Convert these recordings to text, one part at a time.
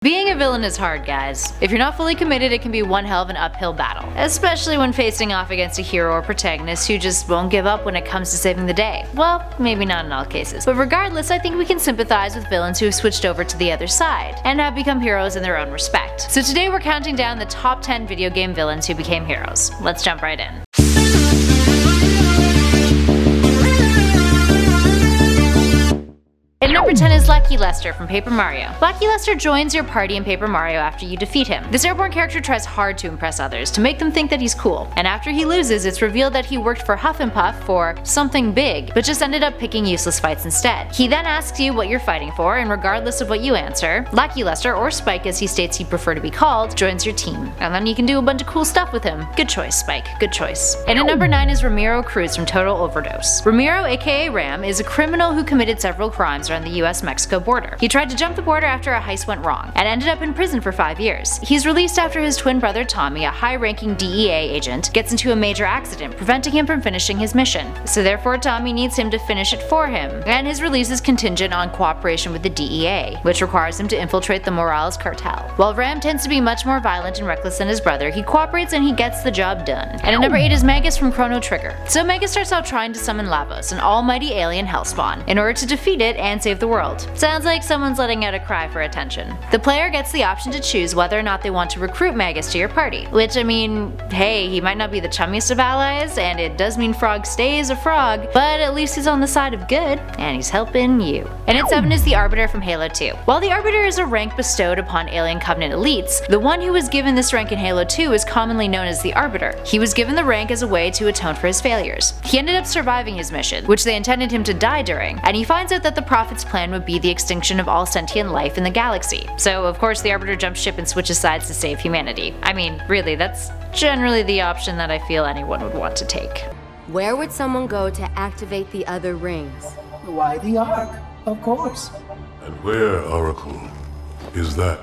Being a villain is hard, guys. If you're not fully committed, it can be one hell of an uphill battle, especially when facing off against a hero or protagonist who just won't give up when it comes to saving the day. Well, maybe not in all cases, but regardless, I think we can sympathize with villains who have switched over to the other side and have become heroes in their own respect. So today we're counting down the top 10 video game villains who became heroes. Let's jump right in. At number 10 is Lucky Lester from Paper Mario. Lucky Lester joins your party in Paper Mario after you defeat him. This airborne character tries hard to impress others, to make them think that he's cool, and after he loses, it's revealed that he worked for Huff and Puff for something big, but just ended up picking useless fights instead. He then asks you what you're fighting for, and regardless of what you answer, Lucky Lester, or Spike as he states he'd prefer to be called, joins your team. And then you can do a bunch of cool stuff with him. Good choice, Spike. Good choice. And at number 9 is Ramiro Cruz from Total Overdose. Ramiro, aka Ram, is a criminal who committed several crimes around the US-Mexico border. He tried to jump the border after a heist went wrong, and ended up in prison for 5 years. He's released after his twin brother Tommy, a high-ranking DEA agent, gets into a major accident, preventing him from finishing his mission. So therefore Tommy needs him to finish it for him, and his release is contingent on cooperation with the DEA, which requires him to infiltrate the Morales cartel. While Ram tends to be much more violent and reckless than his brother, he cooperates and he gets the job done. And at number 8 is Magus from Chrono Trigger. So Magus starts out trying to summon Lavos, an almighty alien hellspawn, in order to defeat it and save the world. Sounds like someone's letting out a cry for attention. The player gets the option to choose whether or not they want to recruit Magus to your party, which, I mean, hey, he might not be the chummiest of allies, and it does mean Frog stays a frog, but at least he's on the side of good, and he's helping you. And at 7 is the Arbiter from Halo 2. While the Arbiter is a rank bestowed upon Alien Covenant elites, the one who was given this rank in Halo 2 is commonly known as the Arbiter. He was given the rank as a way to atone for his failures. He ended up surviving his mission, which they intended him to die during, and he finds out that the Prophet's plan would be the extinction of all sentient life in the galaxy. So of course the Arbiter jumps ship and switches sides to save humanity. I mean, really, that's generally the option that I feel anyone would want to take. Where would someone go to activate the other rings? Why, the Ark, of course. And where, Oracle, is that?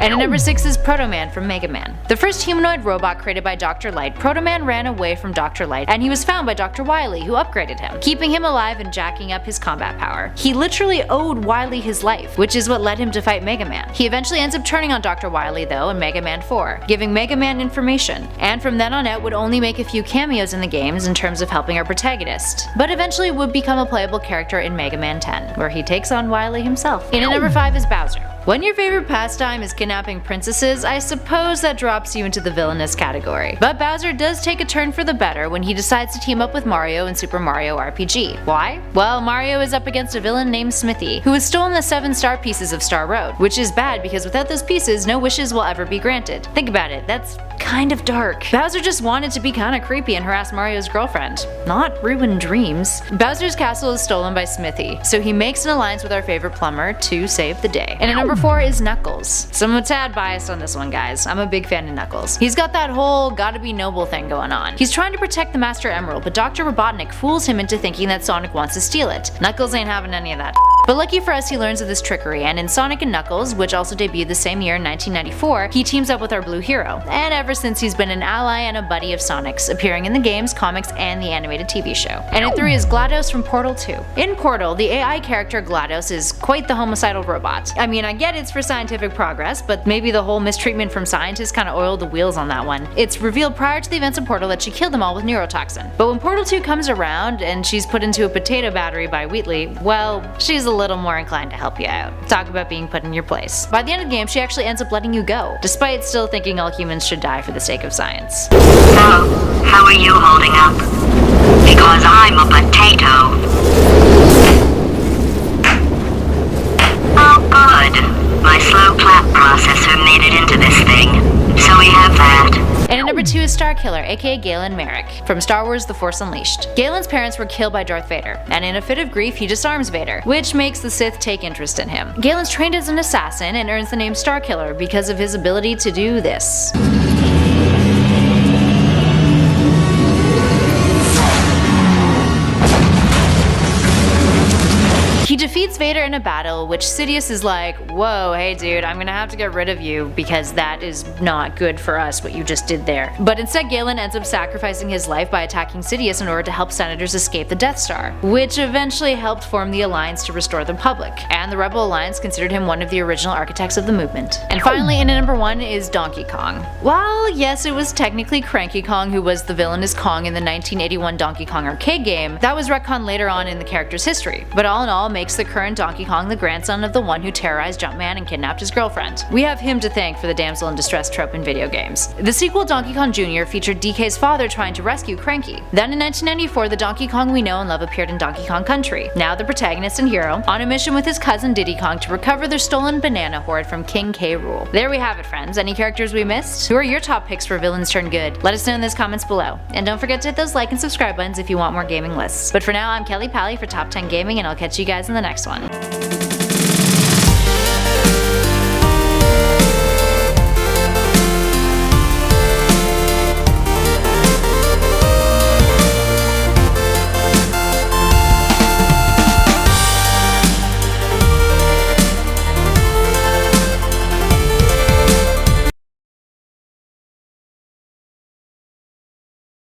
And at number 6 is Protoman from Mega Man. The first humanoid robot created by Dr. Light, Protoman ran away from Dr. Light, and he was found by Dr. Wily, who upgraded him, keeping him alive and jacking up his combat power. He literally owed Wily his life, which is what led him to fight Mega Man. He eventually ends up turning on Dr. Wily though in Mega Man 4, giving Mega Man information, and from then on out would only make a few cameos in the games in terms of helping our protagonist, but eventually would become a playable character in Mega Man 10, where he takes on Wily himself. And at number 5 is Bowser. When your favorite pastime is kidnapping princesses, I suppose that drops you into the villainous category. But Bowser does take a turn for the better when he decides to team up with Mario in Super Mario RPG. Why? Well, Mario is up against a villain named Smithy, who has stolen the 7 star pieces of Star Road, which is bad because without those pieces, no wishes will ever be granted. Think about it, that's kind of dark. Bowser just wanted to be kinda creepy and harass Mario's girlfriend, not ruin dreams. Bowser's castle is stolen by Smithy, so he makes an alliance with our favorite plumber to save the day. And at number 4 is Knuckles. So I'm a tad biased on this one, guys. I'm a big fan of Knuckles. He's got that whole gotta be noble thing going on. He's trying to protect the Master Emerald, but Dr. Robotnik fools him into thinking that Sonic wants to steal it. Knuckles ain't having any of that. But lucky for us, he learns of this trickery, and in Sonic and Knuckles, which also debuted the same year in 1994, he teams up with our blue hero. And ever since, he's been an ally and a buddy of Sonic's, appearing in the games, comics, and the animated TV show. And at 3 is GLaDOS from Portal 2. In Portal, the AI character GLaDOS is quite the homicidal robot. I mean, I get it's for scientific progress, but maybe the whole mistreatment from scientists kinda oiled the wheels on that one. It's revealed prior to the events of Portal that she killed them all with neurotoxin. But when Portal 2 comes around and she's put into a potato battery by Wheatley, well, she's a little more inclined to help you out. Talk about being put in your place. By the end of the game, she actually ends up letting you go, despite still thinking all humans should die for the sake of science. So, how are you holding up? Because I'm a potato. Oh good. My slow clap processor made it into this thing. So we have that. And at number 2 is Starkiller, aka Galen Merrick, from Star Wars The Force Unleashed. Galen's parents were killed by Darth Vader, and in a fit of grief he disarms Vader, which makes the Sith take interest in him. Galen's trained as an assassin and earns the name Starkiller because of his ability to do this. He defeats defeats Vader in a battle, which Sidious is like, whoa, hey dude, I'm gonna have to get rid of you because that is not good for us what you just did there. But instead Galen ends up sacrificing his life by attacking Sidious in order to help senators escape the Death Star, which eventually helped form the Alliance to restore the Republic, and the Rebel Alliance considered him one of the original architects of the movement. And finally, in at number 1 is Donkey Kong. While yes, it was technically Cranky Kong who was the villainous Kong in the 1981 Donkey Kong arcade game, that was retconned later on in the character's history, but all in all makes the current Donkey Kong the grandson of the one who terrorized Jumpman and kidnapped his girlfriend. We have him to thank for the damsel in distress trope in video games. The sequel Donkey Kong Jr. featured DK's father trying to rescue Cranky. Then in 1994 the Donkey Kong we know and love appeared in Donkey Kong Country, now the protagonist and hero, on a mission with his cousin Diddy Kong to recover their stolen banana hoard from King K. Rool. There we have it friends, any characters we missed? Who are your top picks for villains turn good? Let us know in the comments below. And don't forget to hit those like and subscribe buttons if you want more gaming lists. But for now I'm Kelly Pally for Top 10 Gaming and I'll catch you guys in the next one.